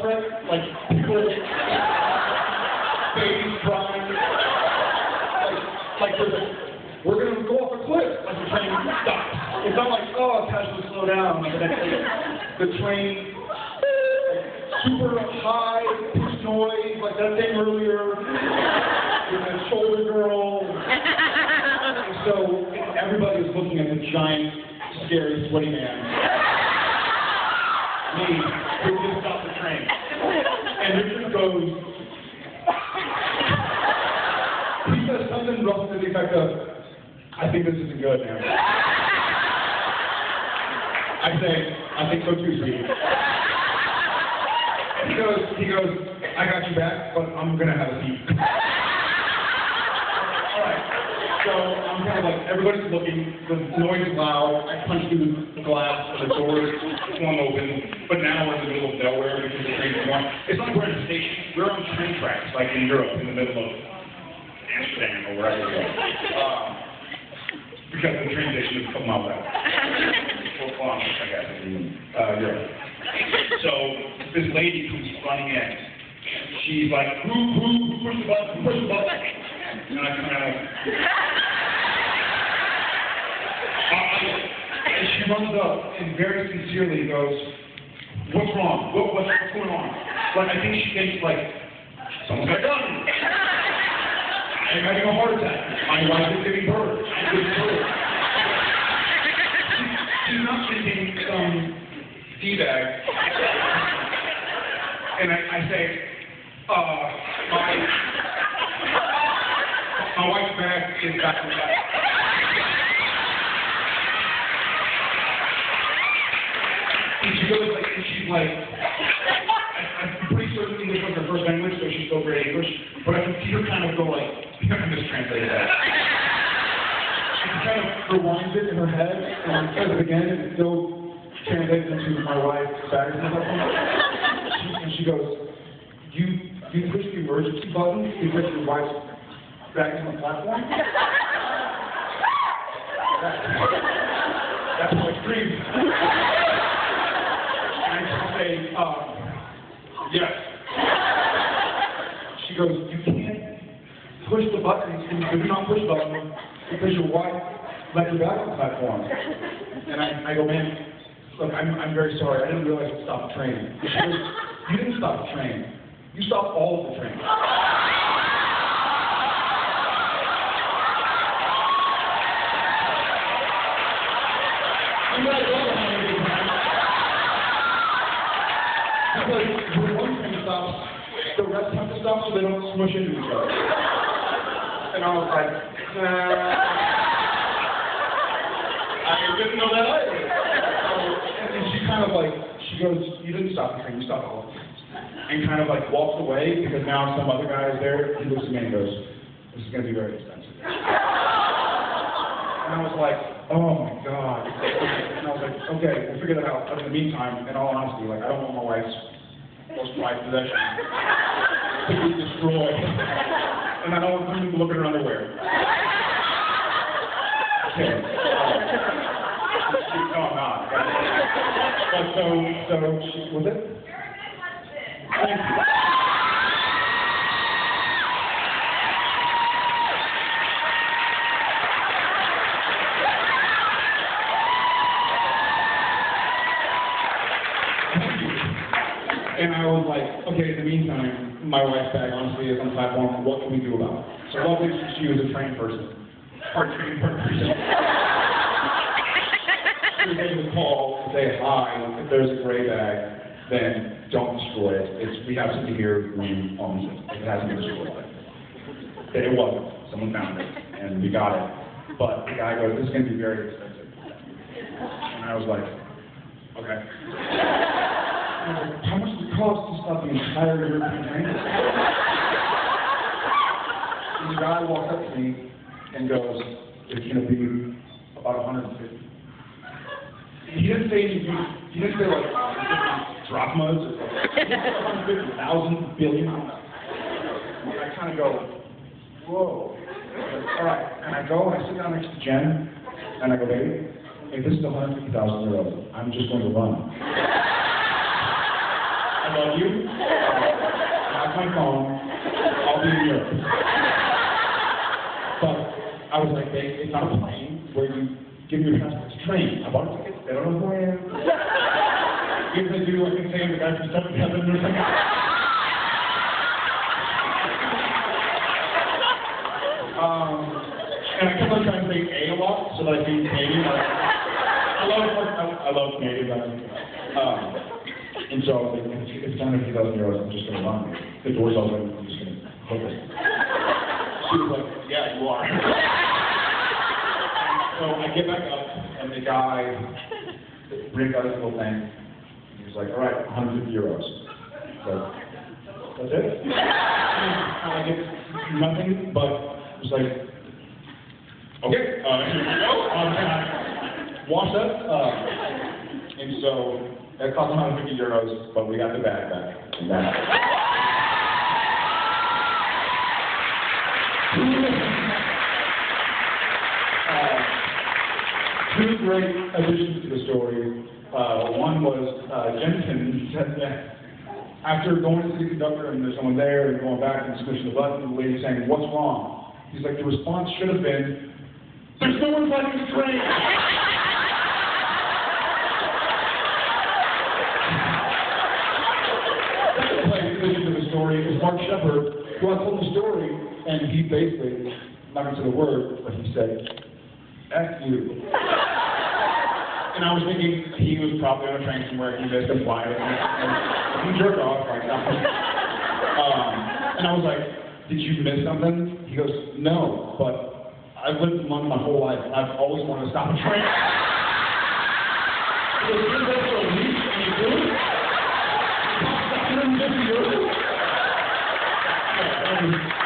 trip, like people, babies crying, like we're gonna go off a cliff, like the train stops. It's not like, oh, it's has to slow down. Like the train, super high pitch noise, like that thing earlier, with the shoulder girl. And so everybody was looking at the giant, scary, sweaty man. Me, who just stopped the train. And Richard goes, he says something roughly to the effect of, I think this isn't good, man. I say, I think so too, sweetie. And he goes, I got you back, but I'm gonna have a seat. Alright, so I'm kind of like, everybody's looking, the noise is loud, I punch through the glass, and the door swung open, but now we're in the middle of nowhere because the train's going. It's not like we're in a station, we're on train tracks, like in Europe, in the middle of Amsterdam or wherever we go. Because the train station is a couple miles out. 4 kilometers, I guess, in Europe. So this lady who's running in, she's like, who pushed the button, who pushed the button? And I kind of, and she runs up and very sincerely goes, what's wrong? What's going on? Like, I think she thinks, like, someone's got a gun. I'm having a heart attack. My wife is giving birth. I'm giving birth. She's not thinking some D-bag. And I say, my wife's bag is back in the back. And she goes like, and she's like, I'm pretty certain English was her first language, so she spoke great English, but I can see her kind of go like, I'm mistranslated that. She kind of rewinds it in her head, and says it again, and it still translates into my wife's bag. And she goes, you push the emergency button because your wife's bag is on the platform? That's my dream. And I say, yes. She goes, you can't push the buttons, and you do not push buttons because your wife left your bag on the platform. And I go, man, look, I'm very sorry. I didn't realize it stopped the train. And she goes, you didn't stop the train. You stopped all of the trains. Because when one train stops, the rest have to stop so they don't smush into each other. And I was like, I didn't know that either. And she kind of like, she goes, you didn't stop the train, you stopped all of the trains. And kind of like walks away because now some other guy is there. He looks at me and goes, this is going to be very expensive. And I was like, oh my God. And I was like, okay, we'll figure that out. But in the meantime, in all honesty, like I don't want my wife's most prized possession to be destroyed. And I don't want people to look at her underwear. Okay. No, I'm not. But so was it? Thank you. And I was like, okay, in the meantime, my wife's bag honestly is on the platform. What can we do about it? So luckily she was a trained person. Trained person. She was able to call and say, hi, if there's a gray bag, then don't destroy it. We have something here who owns it. It hasn't been destroyed. And it wasn't. Someone found it, and we got it. But the guy goes, this is going to be very expensive. And I was like, okay. And I was like, how much does it cost to stop the entire European train? And the guy walks up to me and goes, it's going to be about 150. He didn't say anything. He didn't say like drachmas or 150,000 billion. And I kind of go, whoa. All right. And I go and I sit down next to Jen and I go, baby, hey, this is 150,000 euros. I'm just going to run. I love you. Have my phone. I'll be in Europe. But I was like, babe, it's not a plane where you give me your passport. It's a train. I bought a ticket. They don't know who I am. If they do, I can say I'm the guy from Seventh Heaven or something. And I kept on trying to say A lot so that I can Canadian. I love Canadian. And so I was like, it's €250,000. I'm just going to run. The door's open. I'm just going to hook it. She was like, yeah, you are. So I get back up, and the guy brings out his little thing. He's like, all right, €150. So that's it? I get nothing, but it was like, okay, here we go. Can I wash that? And so that cost €150, but we got the bag back. And that. Two great additions to the story. One was Jensen said that after going to the conductor and there's someone there and going back and squishing the button, the lady's saying, what's wrong? He's like, the response should have been, there's no one fighting the train! Second place addition to the story is Mark Shepard, who I told the story, and he basically, I'm not going to say the word, but he said, F you. And I was thinking he was probably on a train somewhere, he missed a flight, and he jerked off right now. And I was like, did you miss something? He goes, no, but I've lived in London my whole life, and I've always wanted to stop a train. He goes, you're there for a week, and you do it? It costs €150?